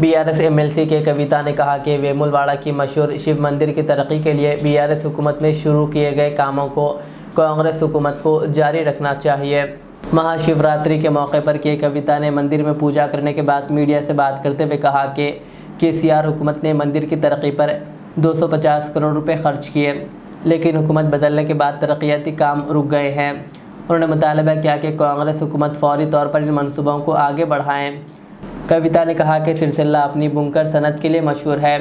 BRS MLC के कविता ने कहा कि वेमुलवाड़ा की मशहूर शिव मंदिर की तरक्की के लिए बीआरएस हुकूमत में शुरू किए गए कामों को कांग्रेस हुकूमत को जारी रखना चाहिए। महाशिवरात्रि के मौके पर के कविता ने मंदिर में पूजा करने के बाद मीडिया से बात करते हुए कहा कि केसीआर हुकूमत ने मंदिर की तरक्की पर 250 करोड़ रुपए खर्च किए, लेकिन हुकूमत बदलने के बाद तरक्याती काम रुक गए हैं। उन्होंने मुतालबा किया कि कांग्रेस हुकूमत फौरी तौर पर इन मनसूबों को आगे बढ़ाएं। कविता ने कहा कि सिरसिल्ला अपनी बुनकर सनत के लिए मशहूर है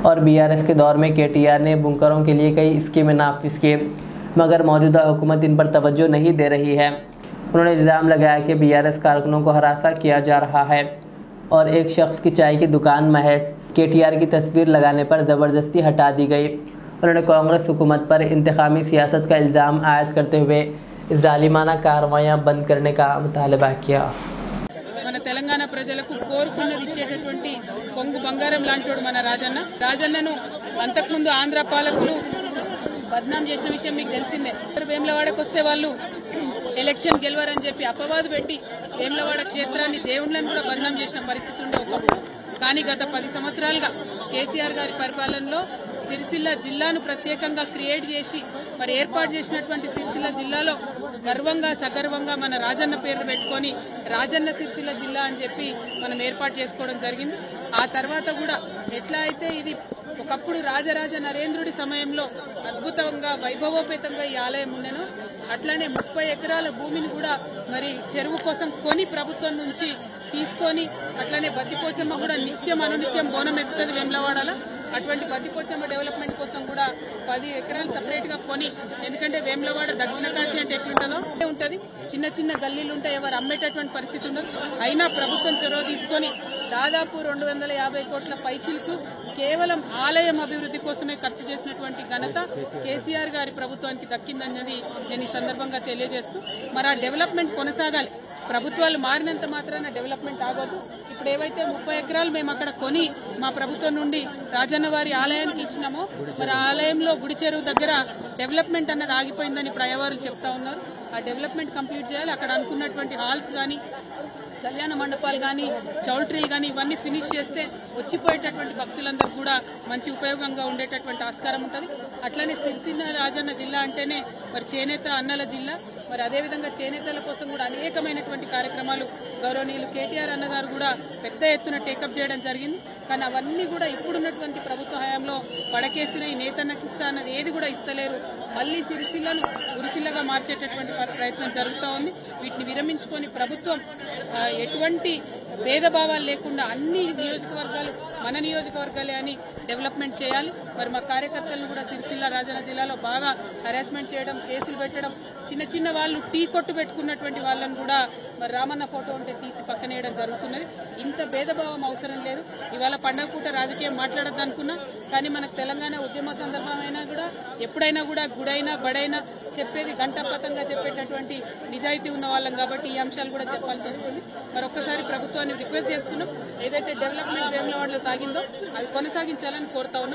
और बीआरएस के दौर में केटीआर ने बुनकरों के लिए कई स्कीमें नाफिज की, मगर मौजूदा हुकूमत इन पर तवज्जो नहीं दे रही है। उन्होंने इल्ज़ाम लगाया कि बीआरएस कारकुनों को हरासा किया जा रहा है और एक शख्स की चाय की दुकान महज केटीआर की तस्वीर लगाने पर ज़बरदस्ती हटा दी गई। उन्होंने कांग्रेस हुकूमत पर इंतकामी सियासत का इल्ज़ाम आयद करते हुए जालिमाना कार्रवाइयाँ बंद करने का मुतालबा किया। మన తెలంగాణ ప్రజలకు కోరుకున్నది ఇచ్చేటటువంటి కొంగు బంగారం లాంటివాడు మన రాజన్నను అంతకుముందు ఆంధ్ర పాలకులు బద్నాం చేసిన విషయం మీకు తెలిసిందే। వేములవాడకు వస్తే వాళ్ళు ఎలక్షన్ గెలవరని చెప్పి అపవాదు పెట్టి వేములవాడ క్షేత్రాన్ని దేవుళ్ళని కూడా బద్నాం చేసిన పరిస్థితి ఉండే ఒకప్పుడు। కానీ గత 10 సంవత్సరాలుగా కేసీఆర్ గారి పరిపాలనలో సిరిసిల్ల జిల్లాను ప్రత్యేకంగా క్రియేట్ చేసి మరి ఏర్పాటు చేసినటువంటి సిరిసిల్ల జిల్లాలో గర్వంగా సగర్వంగా మన రాజన్న పేరు పెట్టుకొని రాజన్న సిరిసిల్ల జిల్లా అని చెప్పి మనం ఏర్పాటు చేసుకోవడం జరిగింది। ఆ తర్వాత కూడా ఎట్లా అయితే ఇది ఒకప్పుడు రాజరాజ నరేంద్రుడి సమయంలో అద్భుతంగా వైభవోపేతంగా ఈ ఆలయం ఉండెనో అట్లానే 30 ఎకరాల భూమిని కూడా మరి చెరువు కోసం కొని ప్రభుత్వం నుంచి తీసుకొని అట్లానే బద్దిపోచమ్మ కూడా నిత్యం అనునిత్యం బోనం ఎక్కుతుంది వేములవాడలో। అటువంటి బద్దిపోచమ్మ డెవలప్మెంట్ కోసం కూడా 10 ఎకరాలు సపరేట్ గా కొని, ఎందుకంటే వేములవాడ దక్షిణ కాశీ అంటే ఎట్లుంటుందో ఉంటది, చిన్న చిన్న గల్లీలు ఉంటాయి, ఎవరు అమ్మేటటువంటి పరిస్థితి ఉండదు। అయినా ప్రభుత్వం చొరవ తీసుకొని దాదాపు 250 కోట్ల పైచిలకు కేవలం ఆలయం అభివృద్ధి కోసమే ఖర్చు చేసినటువంటి ఘనత కేసీఆర్ గారి ప్రభుత్వానికి దక్కిందన్నది నేను ఈ సందర్భంగా తెలియజేస్తూ, మరి ఆ డెవలప్మెంట్ కొనసాగాలి। ప్రభుత్వాలు మారినంత మాత్రాన డెవలప్మెంట్ ఆగదు। ఇప్పుడు ఏవైతే 30 ఎకరాలు మేము అక్కడ కొని మా ప్రభుత్వం నుండి రాజన్న వారి ఆలయానికి ఇచ్చినామో, మరి ఆ ఆలయంలో గుడి చెరువు దగ్గర డెవలప్మెంట్ అన్నది ఆగిపోయిందని ఇప్పుడు అయ్యవారు చెప్తా ఉన్నారు। ఆ డెవలప్మెంట్ కంప్లీట్ చేయాలి। అక్కడ అనుకున్నటువంటి హాల్స్ కానీ, కళ్యాణ మండపాలు కానీ, చౌల్ట్రీలు కానీ ఇవన్నీ ఫినిష్ చేస్తే వచ్చిపోయేటటువంటి భక్తులందరూ కూడా మంచి ఉపయోగంగా ఉండేటటువంటి ఆస్కారం ఉంటుంది। అట్లనే సిరిసిల్ల రాజన్న జిల్లా అంటేనే మరి చేనేత అన్నల జిల్లా, మరి అదేవిధంగా చేనేతల కోసం కూడా అనేకమైనటువంటి కార్యక్రమాలు గౌరవనీయులు కేటీఆర్ అన్నగారు కూడా పెద్ద ఎత్తున టేకప్ చేయడం జరిగింది। కానీ అవన్నీ కూడా ఇప్పుడున్నటువంటి ప్రభుత్వ హయాంలో పడకేసిన ఈ నేతన్నకి ఇస్తా అన్నది ఏది కూడా ఇస్తలేరు। మళ్లీ సిరిసిల్లను ఉరిసిల్లగా మార్చేటటువంటి ప్రయత్నం జరుగుతూ ఉంది। వీటిని విరమించుకొని ప్రభుత్వం ఎటువంటి భేదభావాలు లేకుండా అన్ని నియోజకవర్గాలు మన నియోజకవర్గాలే అని డెవలప్మెంట్ చేయాలి। మరి మా కార్యకర్తలను కూడా సిరిసిల్ల రాజన్న జిల్లాలో బాగా హరాస్మెంట్ చేయడం, కేసులు పెట్టడం, చిన్న చిన్న వాళ్ళు టీ కొట్టు పెట్టుకున్నటువంటి వాళ్ళని కూడా మరి రామన్న ఫోటో ఉంటే తీసి పక్కనేయడం జరుగుతున్నది। ఇంత భేదభావం అవసరం లేదు। ఇవాళ పండగ పూట రాజకీయం మాట్లాడద్దు అనుకున్నా, కానీ మనకు తెలంగాణ ఉద్యమ సందర్భమైనా కూడా ఎప్పుడైనా కూడా గుడైనా బడైనా చెప్పేది గంటాపతంగా చెప్పేటటువంటి నిజాయితీ ఉన్న వాళ్ళం కాబట్టి ఈ అంశాలు కూడా చెప్పాల్సి వస్తుంది। మరొకసారి ప్రభుత్వాన్ని రిక్వెస్ట్ చేస్తున్నాం, ఏదైతే డెవలప్మెంట్ వేములవాడలో సాగిందో అది కొనసాగించాలని కోరుతా ఉన్నాం।